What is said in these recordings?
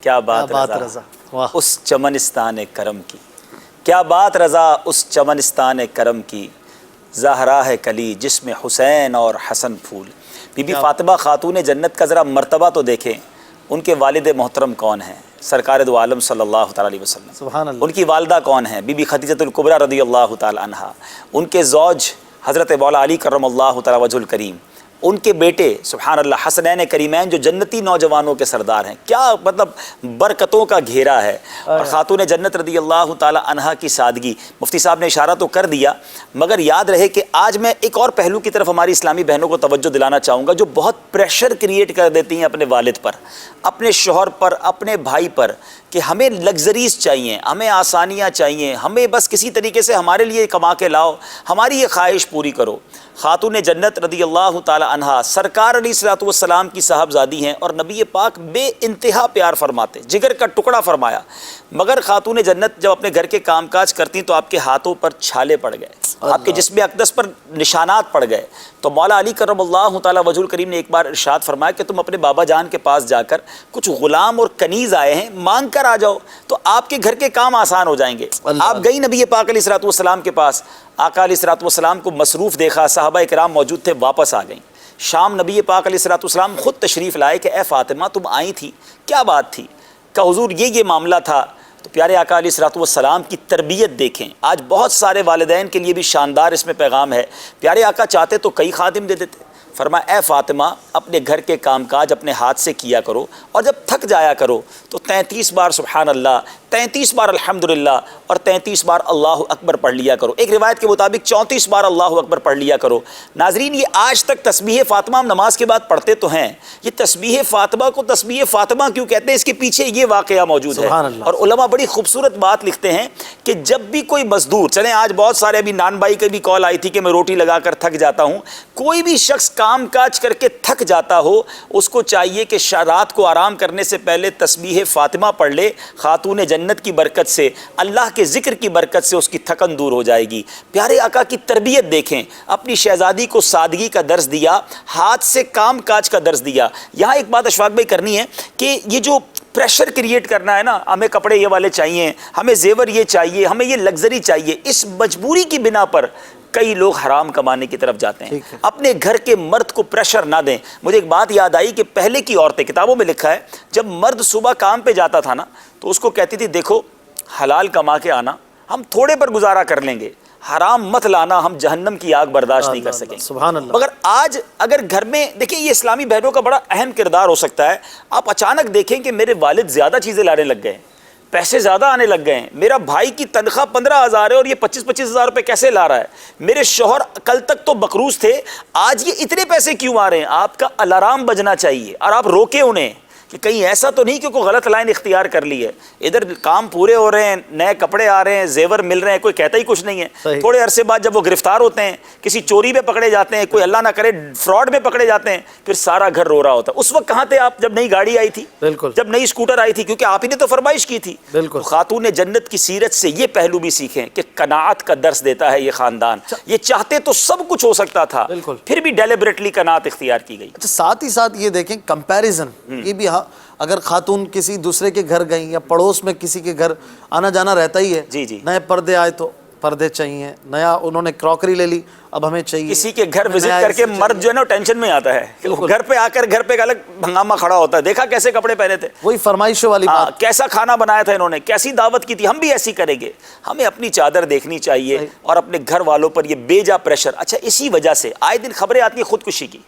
کیا بات رضا اس چمنستان کرم کی، کیا بات رضا اس چمنستان کرم کی، زہرا ہے کلی جس میں حسین اور حسن پھول۔ بی بی فاطمہ خاتون جنت کا ذرا مرتبہ تو دیکھیں، ان کے والد محترم کون ہیں؟ سرکار دو عالم صلی اللہ تعالیٰ علیہ وسلم۔ سبحان اللہ۔ ان کی والدہ کون ہیں؟ بی بی خدیجۃ الکبریٰ رضی اللہ تعالیٰ عنہا۔ ان کے زوج حضرت مولا علی کرم اللہ تعالیٰ وجہ الکریم، ان کے بیٹے سبحان اللہ حسنین کریمین جو جنتی نوجوانوں کے سردار ہیں۔ کیا مطلب برکتوں کا گھیرا ہے۔ اور خاتون جنت رضی اللہ تعالی عنہا کی سادگی، مفتی صاحب نے اشارہ تو کر دیا، مگر یاد رہے کہ آج میں ایک اور پہلو کی طرف ہماری اسلامی بہنوں کو توجہ دلانا چاہوں گا، جو بہت پریشر کریٹ کر دیتی ہیں اپنے والد پر، اپنے شوہر پر، اپنے بھائی پر، کہ ہمیں لگژریز چاہیے، ہمیں آسانیاں چاہیے، ہمیں بس کسی طریقے سے ہمارے لیے کما کے لاؤ، ہماری یہ خواہش پوری کرو۔ خاتون جنت رضی اللہ تعالی عنہا سرکار علیہ الصلوۃ والسلام کی صاحبزادی ہیں، اور نبی پاک بے انتہا پیار فرماتے، جگر کا ٹکڑا فرمایا، مگر خاتون جنت جب اپنے گھر کے کام کاج کرتی تو آپ کے ہاتھوں پر چھالے پڑ گئے، آپ کے جسم اقدس پر نشانات پڑ گئے، تو مولا علی کرم اللہ تعالی وجہ الکریم نے ایک بار ارشاد فرمایا کہ تم اپنے بابا جان کے پاس جا کر، کچھ غلام اور کنیز آئے ہیں، مانگ کر آ جاؤ تو آپ کے گھر کے کام آسان ہو جائیں گے۔ آپ گئی نبی پاک علیہ الصلوۃ والسلام کے پاس، آقا علیہ الصلوۃ والسلام کو مصروف دیکھا، صحابہ کرام موجود تھے، واپس آ گئیں۔ شام نبی پاک علیہ الصلوۃ والسلام خود تشریف لائے کہ اے فاطمہ تم آئی تھی، کیا بات تھی؟ کہ حضور یہ معاملہ تھا۔ تو پیارے آقا علیہ الصلوۃ والسلام کی تربیت دیکھیں، آج بہت سارے والدین کے لیے بھی شاندار اس میں پیغام ہے۔ پیارے آقا چاہتے تو کئی خادم دے دیتے، فرمایا اے فاطمہ اپنے گھر کے کام کاج اپنے ہاتھ سے کیا کرو، اور جب تھک جایا کرو تو 33 بار سبحان اللہ، 33 بار الحمدللہ اور 33 بار اللہ اکبر پڑھ لیا کرو۔ ایک روایت کے مطابق 34 بار اللہ اکبر پڑھ لیا کرو۔ ناظرین، یہ آج تک تسبیح فاطمہ ہم نماز کے بعد پڑھتے تو ہیں، یہ تسبیح فاطمہ کو تسبیح فاطمہ کیوں کہتے ہیں؟ اس کے پیچھے یہ واقعہ موجود ہے، اور علماء بڑی خوبصورت بات لکھتے ہیں کہ جب بھی کوئی مزدور، چلیں آج بہت سارے، ابھی نان بھائی کی بھی کال آئی تھی کہ میں روٹی لگا کر تھک جاتا ہوں، کوئی بھی شخص کام کاج کر کے تھک جاتا ہو، اس کو چاہیے کہ رات کو آرام کرنے سے پہلے تسبیح فاطمہ پڑھ لے، خاتون جنت کی برکت سے، اللہ کے ذکر کی برکت سے اس کی تھکن دور ہو جائے گی۔ پیارے آقا کی تربیت دیکھیں، اپنی شہزادی کو سادگی کا درس دیا، ہاتھ سے کام کاج کا درس دیا۔ یہاں ایک بات اشفاق بھائی کرنی ہے کہ یہ جو پریشر کریٹ کرنا ہے نا، ہمیں کپڑے یہ والے چاہیے، ہمیں زیور یہ چاہیے، ہمیں یہ لگژری چاہیے، اس مجبوری کی بنا پر کئی لوگ حرام کمانے کی طرف جاتے ہیں۔ اپنے گھر کے مرد کو پریشر نہ دیں۔ مجھے ایک بات یاد آئی کہ پہلے کی عورتیں، کتابوں میں لکھا ہے، جب مرد صبح کام پہ جاتا تھا نا تو اس کو کہتی تھی دیکھو حلال کما کے آنا، ہم تھوڑے پر گزارا کر لیں گے، حرام مت لانا، ہم جہنم کی آگ برداشت نہیں کر سکیں گے۔ سبحان اللہ۔ مگر آج اگر گھر میں دیکھیں، یہ اسلامی بہنوں کا بڑا اہم کردار ہو سکتا ہے۔ آپ اچانک دیکھیں کہ میرے والد زیادہ چیزیں لانے لگ گئے ہیں، پیسے زیادہ آنے لگ گئے ہیں، میرا بھائی کی تنخواہ 15,000 ہے اور یہ 25-25 ہزار روپے کیسے لا رہا ہے، میرے شوہر کل تک تو بقروض تھے، آج یہ اتنے پیسے کیوں آ رہے ہیں؟ آپ کا الارم بجنا چاہیے، اور آپ روکیں انہیں کہ کہیں ایسا تو نہیں کہ کوئی غلط لائن اختیار کر لی ہے۔ ادھر کام پورے ہو رہے ہیں، نئے کپڑے آ رہے ہیں، زیور مل رہے ہیں، کوئی کہتا ہی کچھ نہیں ہے۔ تھوڑے عرصے بعد جب وہ گرفتار ہوتے ہیں، کسی چوری میں پکڑے جاتے ہیں، کوئی اللہ نہ کرے فراڈ میں پکڑے جاتے ہیں، پھر سارا گھر رو رہا ہوتا ہے۔ اس وقت کہاں تھے آپ جب نئی گاڑی آئی تھی، جب نئی اسکوٹر آئی تھی؟ کیونکہ آپ ہی نے تو فرمائش کی تھی۔ خاتون جنت کی سیرت سے یہ پہلو بھی سیکھیں کہ قناعت کا درس دیتا ہے یہ خاندان۔ یہ چاہتے تو سب کچھ ہو سکتا تھا، پھر بھی ڈیلیبریٹلی قناعت اختیار کی گئی۔ ساتھ ہی ساتھ یہ دیکھیں کمپیریزن، یہ بھی اگر خاتون کسی دوسرے کے گھر گئیں یا پڑوس میں کسی کے گھر آنا جانا رہتا ہی ہے، نئے پردے آئے تو پردے چاہیے، نیا انہوں نے کراکری لے لی اب ہمیں چاہیے۔ کسی کے گھر وزٹ کر کے مرد جو ہے نا ٹینشن میں آتا ہے، گھر پہ آ کر گھر پہ ایک الگ ہنگامہ کھڑا ہوتا ہے، دیکھا کیسے کپڑے پہنے تھے، وہی فرمائشوں والی بات، کیسا کھانا بنایا تھا انہوں نے، کیسی دعوت کی تھی، ہم بھی ایسی کریں گے۔ ہمیں اپنی چادر دیکھنی چاہیے اور اپنے گھر والوں پر یہ بے جا پریشر۔ اچھا، اسی وجہ سے آئے دن خبریں آتی ہیں خودکشی کی،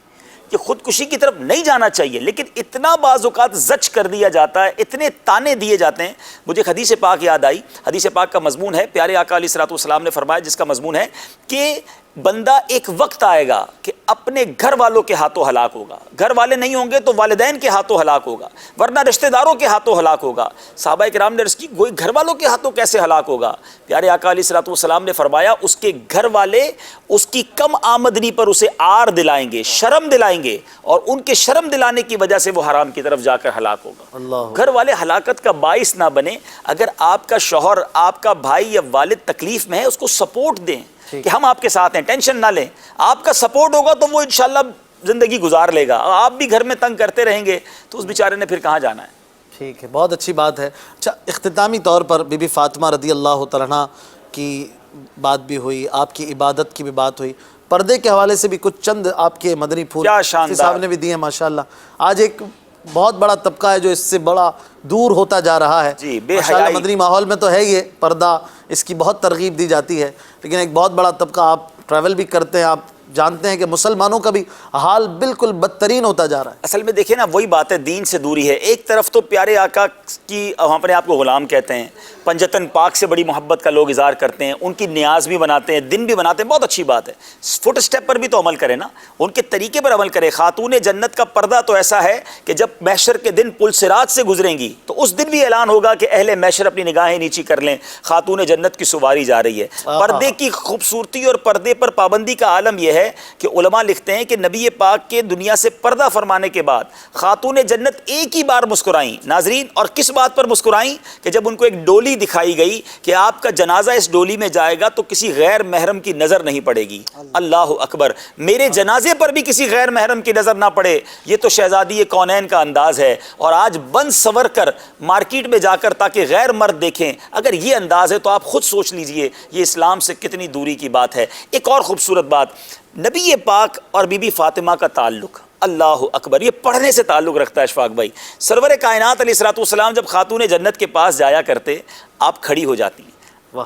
کہ خودکشی کی طرف نہیں جانا چاہیے، لیکن اتنا بعض اوقات زچ کر دیا جاتا ہے، اتنے تانے دیے جاتے ہیں۔ مجھے حدیث پاک یاد آئی، حدیث پاک کا مضمون ہے، پیارے آقا علیہ الصلوۃ والسلام نے فرمایا، جس کا مضمون ہے کہ بندہ ایک وقت آئے گا کہ اپنے گھر والوں کے ہاتھوں ہلاک ہوگا، گھر والے نہیں ہوں گے تو والدین کے ہاتھوں ہلاک ہوگا، ورنہ رشتہ داروں کے ہاتھوں ہلاک ہوگا۔ صحابہ کرام نے عرض کی کوئی گھر والوں کے ہاتھوں کیسے ہلاک ہوگا؟ پیارے آقا علیہ الصلوۃ والسلام نے فرمایا اس کے گھر والے اس کی کم آمدنی پر اسے آر دلائیں گے، شرم دلائیں گے، اور ان کے شرم دلانے کی وجہ سے وہ حرام کی طرف جا کر ہلاک ہوگا۔ گھر والے ہلاکت کا باعث نہ بنے۔ اگر آپ کا شوہر، آپ کا بھائی یا والد تکلیف میں ہے، اس کو سپورٹ دیں کہ ہم آپ کے ساتھ ہیں، ٹینشن نہ لیں۔ آپ کا سپورٹ ہوگا تو وہ انشاءاللہ زندگی گزار لے گا۔ آپ بھی گھر میں تنگ کرتے رہیں گے تو اس بیچارے نے پھر کہاں جانا ہے؟ ٹھیک ہے، بہت اچھی بات ہے. اچھا، اختتامی طور پر بی بی فاطمہ رضی اللہ تعالیٰ عنہ کی بات بھی ہوئی، آپ کی عبادت کی بھی بات ہوئی، پردے کے حوالے سے بھی کچھ چند آپ کے مدنی پھول مفتی صاحب نے بھی دیے ہیں ماشاءاللہ. آج ایک بہت بڑا طبقہ ہے جو اس سے بڑا دور ہوتا جا رہا ہے. جی، بے ماشاءاللہ حیائی. مدنی ماحول میں تو ہے یہ پردہ، اس کی بہت ترغیب دی جاتی ہے، لیکن ایک بہت بڑا طبقہ، آپ ٹریول بھی کرتے ہیں، آپ جانتے ہیں کہ مسلمانوں کا بھی حال بالکل بدترین ہوتا جا رہا ہے. اصل میں دیکھیں نا، وہی بات ہے، دین سے دوری ہے. ایک طرف تو پیارے آقا کی ہم اپنے آپ کو غلام کہتے ہیں، پنجتن پاک سے بڑی محبت کا لوگ اظہار کرتے ہیں، ان کی نیاز بھی بناتے ہیں، دن بھی بناتے ہیں، بہت اچھی بات ہے. فٹ اسٹیپ پر بھی تو عمل کریں نا، ان کے طریقے پر عمل کریں. خاتون جنت کا پردہ تو ایسا ہے کہ جب محشر کے دن پل صراط سے گزریں گی تو اس دن بھی اعلان ہوگا کہ اہل محشر اپنی نگاہیں نیچی کر لیں، خاتون جنت کی سواری جا رہی ہے. پردے کی خوبصورتی اور پردے پر پابندی کا عالم یہ ہے کہ علماء لکھتے ہیں کہ نبی پاک کے دنیا سے پردہ فرمانے کے بعد خاتون جنت ایک ہی بار مسکرائیں. ناظرین، اور کس بات پر مسکرائیں؟ کہ جب ان کو ایک ڈولی دکھائی گئی کہ آپ کا جنازہ اس ڈولی میں جائے گا تو کسی غیر محرم کی نظر نہیں پڑے گی. اللہ اکبر، میرے جنازے پر بھی کسی غیر محرم کی نظر نہ پڑے. یہ تو شہزادی کونین کا انداز ہے. اور آج بند سور کر مارکیٹ میں جا کر تاکہ غیر مرد دیکھیں، اگر یہ انداز ہے تو آپ خود سوچ لیجئے یہ اسلام سے کتنی دوری کی بات ہے. ایک اور خوبصورت بات، نبی پاک اور بی بی فاطمہ کا تعلق، اللہ اکبر، یہ پڑھنے سے تعلق رکھتا ہے اشفاق بھائی. سرور کائنات علیہ الصلوۃ والسلام جب خاتون جنت کے پاس جایا کرتے، آپ کھڑی ہو جاتی،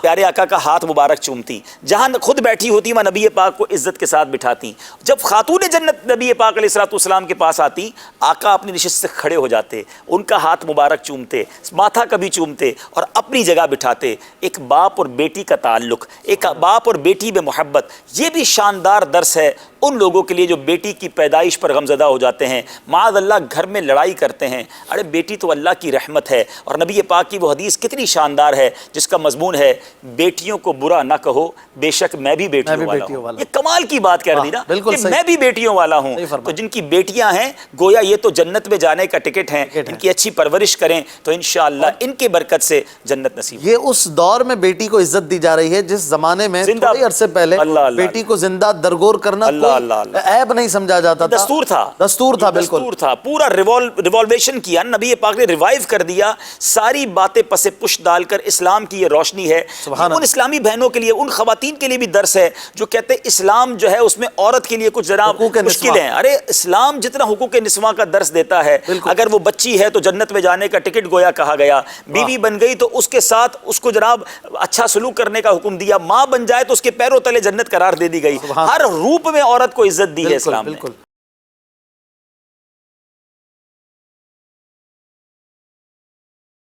پیارے آقا کا ہاتھ مبارک چومتی، جہاں خود بیٹھی ہوتی وہاں نبی پاک کو عزت کے ساتھ بٹھاتی. جب خاتون جنت نبی پاک علیہ الصلوۃ والسلام کے پاس آتی، آقا اپنی نشست سے کھڑے ہو جاتے، ان کا ہاتھ مبارک چومتے، ماتھا کبھی چومتے اور اپنی جگہ بٹھاتے. ایک باپ اور بیٹی کا تعلق، ایک باپ اور بیٹی میں محبت، یہ بھی شاندار درس ہے ان لوگوں کے لیے جو بیٹی کی پیدائش پر غمزدہ ہو جاتے ہیں، معاذ اللہ گھر میں لڑائی کرتے ہیں. ارے بیٹی تو اللہ کی رحمت ہے. اور نبی پاک کی وہ حدیث کتنی شاندار ہے جس کا مضمون ہے بیٹیوں کو برا نہ کہو، بے شک میں بھی بیٹیوں والا ہوں. یہ کمال کی بات کر دی نا کہ میں بھی بیٹیوں والا ہوں. تو جن کی بیٹیاں ہیں گویا یہ تو جنت میں جانے کا ٹکٹ ہیں. ان کی اچھی پرورش کریں تو انشاءاللہ ان کے برکت سے جنت نصیب. یہ اس دور میں بیٹی کو عزت دی جا رہی ہے جس زمانے میں تھوڑے عرصے پہلے بیٹی کو زندہ درگور کرنا عیب نہیں سمجھا جاتا تھا، دستور تھا. دستور تھا، بالکل دستور تھا. پورا ریوالویشن کیا نبی پاک نے، ریوائیو کر دیا. ساری باتیں پس پش ڈال کر اسلام کی یہ روشنی ہے. ان اسلامی بہنوں کے لیے، ان خواتین کے لیے بھی درس ہے جو کہتے ہیں اسلام جو ہے اس میں عورت کے لیے کچھ ذرا مشکل ہیں. ارے اسلام جتنا حقوق نسواں کا درس دیتا ہے، اگر وہ بچی ہے تو جنت میں جانے کا ٹکٹ گویا کہا گیا. بیوی بن گئی تو اس کے ساتھ اس کو جناب اچھا سلوک کرنے کا حکم دیا. ماں بن جائے تو اس کے پیروں تلے جنت قرار دے دی گئی. ہر روپ میں عورت کو عزت دی ہے اسلام نے.